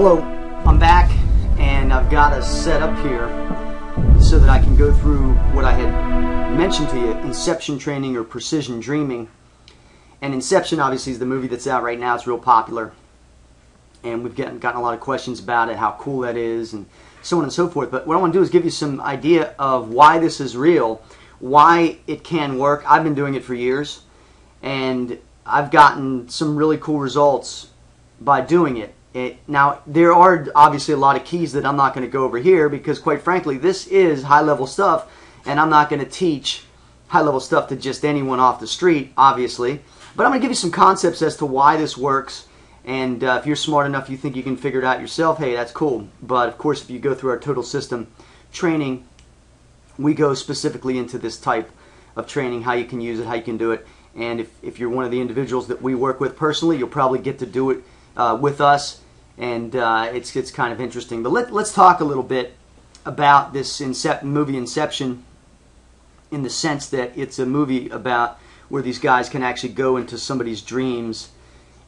Hello, I'm back and I've got a set up here so that I can go through what I had mentioned to you, Inception training or precision dreaming. And Inception obviously is the movie that's out right now. It's real popular and we've gotten a lot of questions about it, how cool that is and so on and so forth. But what I want to do is give you some idea of why this is real, why it can work. I've been doing it for years and I've gotten some really cool results by doing it. Now, there are obviously a lot of keys that I'm not going to go over here because, quite frankly, this is high-level stuff, and I'm not going to teach high-level stuff to just anyone off the street, obviously. But I'm going to give you some concepts as to why this works, and if you're smart enough you think you can figure it out yourself, hey, that's cool. But, of course, if you go through our total system training, we go specifically into this type of training, how you can use it, how you can do it. And if you're one of the individuals that we work with personally, you'll probably get to do it with us. And it's kind of interesting. But let's talk a little bit about this movie Inception, in the sense that it's a movie about where these guys can actually go into somebody's dreams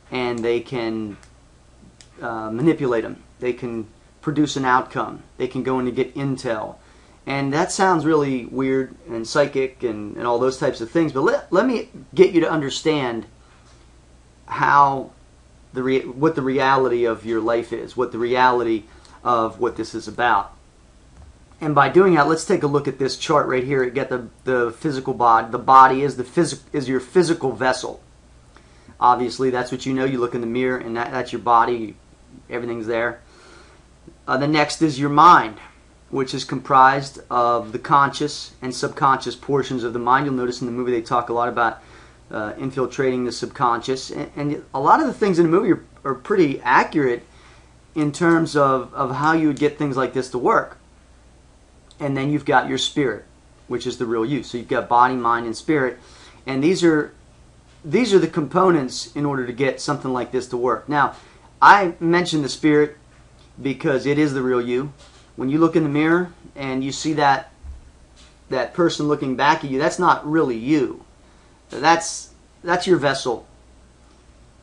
and they can manipulate them. They can produce an outcome. They can go in and get intel. And that sounds really weird and psychic and all those types of things. But let me get you to understand how what the reality of your life is, what the reality of what this is about. And by doing that, let's take a look at this chart right here. You get the physical body. The body is your physical vessel. Obviously, that's what you know. You look in the mirror, and that's your body. Everything's there. The next is your mind, which is comprised of the conscious and subconscious portions of the mind. You'll notice in the movie they talk a lot about infiltrating the subconscious, and a lot of the things in the movie are pretty accurate in terms of how you would get things like this to work. And then you've got your spirit, which is the real you. So you've got body, mind, and spirit, and these are the components in order to get something like this to work. Now, I mentioned the spirit because it is the real you. When you look in the mirror and you see that person looking back at you, that's not really you. That's your vessel.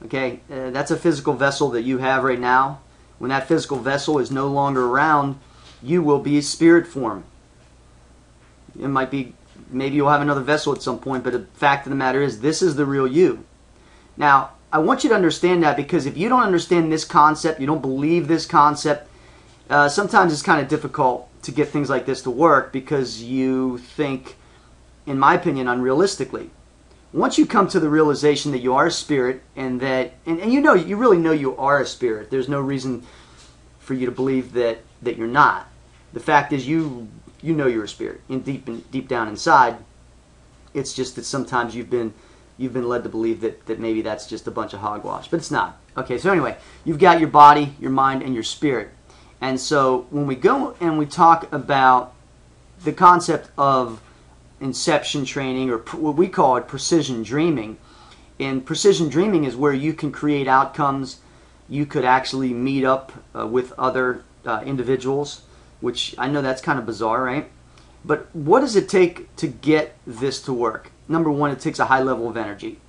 Okay, that's a physical vessel that you have right now. When that physical vessel is no longer around, you will be spirit form. It might be, maybe you'll have another vessel at some point, but the fact of the matter is, this is the real you. Now, I want you to understand that, because if you don't understand this concept, you don't believe this concept, sometimes it's kind of difficult to get things like this to work because you think, in my opinion, unrealistically. Once you come to the realization that you are a spirit, and that, and you really know you are a spirit. There's no reason for you to believe that you're not. The fact is, you know you're a spirit, deep down inside. It's just that sometimes you've been led to believe that maybe that's just a bunch of hogwash, but it's not. Okay, so anyway, you've got your body, your mind, and your spirit. And so when we go and we talk about the concept of Inception training, or what we call it precision dreaming. And precision dreaming is where you can create outcomes. You could actually meet up with other individuals, which I know that's kind of bizarre, right? But what does it take to get this to work? Number one, it takes a high level of energy,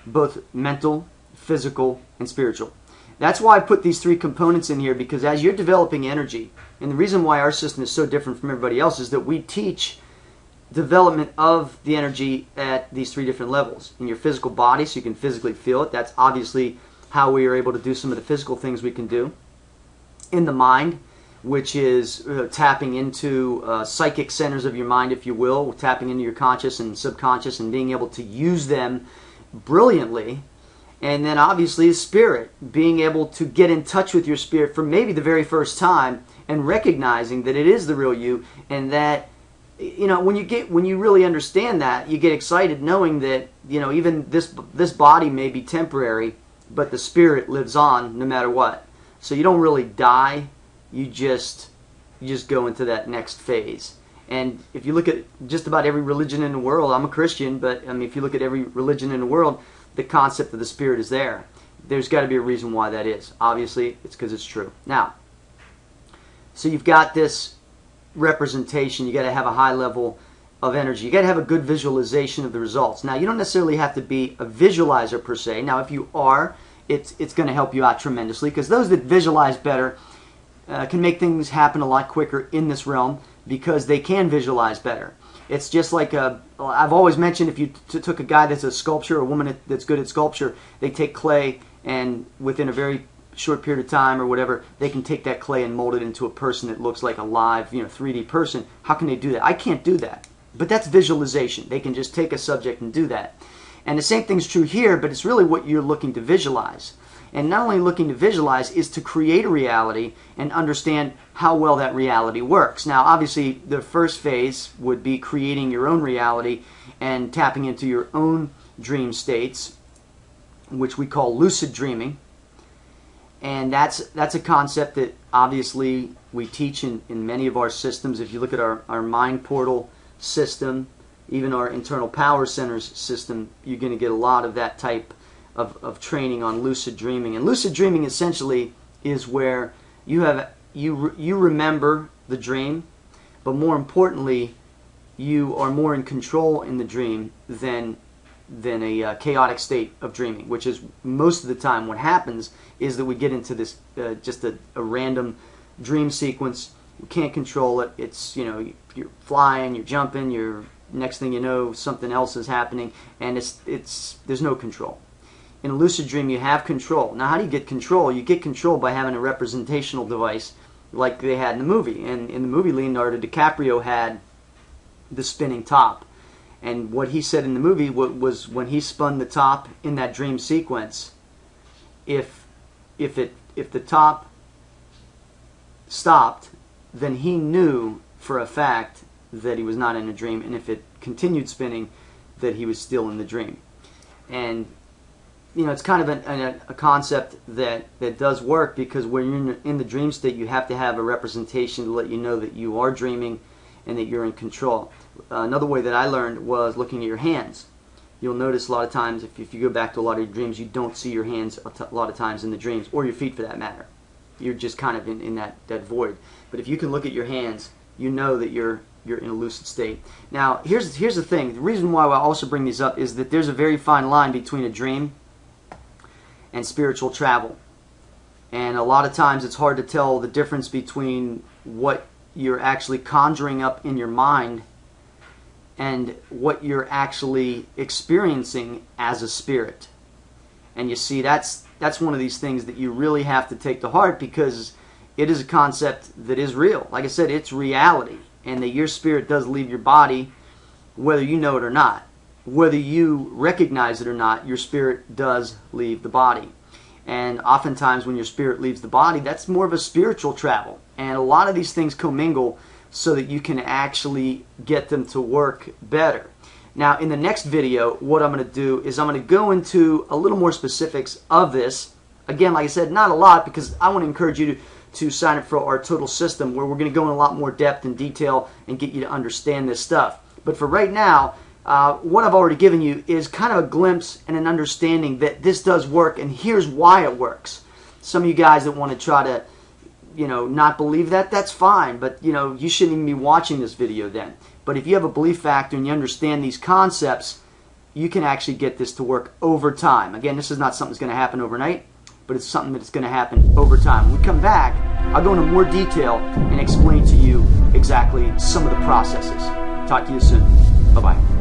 both mental, physical, and spiritual. That's why I put these three components in here, because as you're developing energy, and the reason why our system is so different from everybody else is that we teach development of the energy at these three different levels. In your physical body, so you can physically feel it. That's obviously how we are able to do some of the physical things we can do. In the mind, which is tapping into psychic centers of your mind, if you will, tapping into your conscious and subconscious and being able to use them brilliantly. And then obviously spirit, being able to get in touch with your spirit for maybe the very first time and recognizing that it is the real you, and that, you know, when you really understand that, you get excited knowing that, you know, even this body may be temporary, but the spirit lives on no matter what. So you don't really die, you just go into that next phase. And if you look at just about every religion in the world, I'm a Christian, but I mean, if you look at every religion in the world, the concept of the spirit is there. There's got to be a reason why that is. Obviously, it's because it's true. Now, so you've got this representation. You got to have a high level of energy. You got to have a good visualization of the results. Now, you don't necessarily have to be a visualizer per se. Now, if you are, it's going to help you out tremendously, because those that visualize better can make things happen a lot quicker in this realm because they can visualize better. It's just like I've always mentioned, if you took a guy that's a sculptor, or a woman that's good at sculpture, they take clay, and within a very short period of time or whatever, they can take that clay and mold it into a person that looks like a live, 3D person. How can they do that? I can't do that. But that's visualization. They can just take a subject and do that. And the same thing's true here, but it's really what you're looking to visualize. And not only looking to visualize is to create a reality and understand how well that reality works. Now, obviously, the first phase would be creating your own reality and tapping into your own dream states, which we call lucid dreaming. And that's a concept that obviously we teach in many of our systems. If you look at our mind portal system, even our internal power centers system, you're going to get a lot of that type of training on lucid dreaming. And lucid dreaming essentially is where you remember the dream, but more importantly, you are more in control in the dream than a chaotic state of dreaming, which is most of the time what happens is that we get into this just a random dream sequence. You can't control it. It's, you're flying, you're jumping, next thing you know, something else is happening, and there's no control. In a lucid dream, you have control. Now, how do you get control? You get control by having a representational device like they had in the movie. And in the movie, Leonardo DiCaprio had the spinning top. And what he said in the movie was when he spun the top in that dream sequence, if the top stopped, then he knew for a fact that he was not in a dream, and if it continued spinning, that he was still in the dream. And it's kind of a concept that does work, because when you're in the dream state, you have to have a representation to let you know that you are dreaming and that you're in control. Another way that I learned was looking at your hands. You'll notice a lot of times, if you go back to a lot of your dreams, you don't see your hands a lot of times in the dreams, or your feet for that matter. You're just kind of in that void. But if you can look at your hands, you know that you're in a lucid state. Now, here's the thing. The reason why I also bring these up is that there's a very fine line between a dream and spiritual travel. And a lot of times it's hard to tell the difference between what you're actually conjuring up in your mind and what you're actually experiencing as a spirit. And you see, that's one of these things that you really have to take to heart, because it is a concept that is real. Like I said, it's reality, and that your spirit does leave your body, whether you know it or not. Whether you recognize it or not, your spirit does leave the body. And oftentimes when your spirit leaves the body, that's more of a spiritual travel. And a lot of these things commingle so that you can actually get them to work better. Now, in the next video, what I'm going to do is I'm going to go into a little more specifics of this. Again, like I said, not a lot, because I want to encourage you to sign up for our total system, where we're going to go in a lot more depth and detail and get you to understand this stuff. But for right now, what I've already given you is kind of a glimpse and an understanding that this does work, and here's why it works. Some of you guys that want to try to, not believe that, that's fine, but, you shouldn't even be watching this video then. But if you have a belief factor and you understand these concepts, you can actually get this to work over time. Again, this is not something that's going to happen overnight, but it's something that's going to happen over time. When we come back, I'll go into more detail and explain to you exactly some of the processes. Talk to you soon. Bye-bye.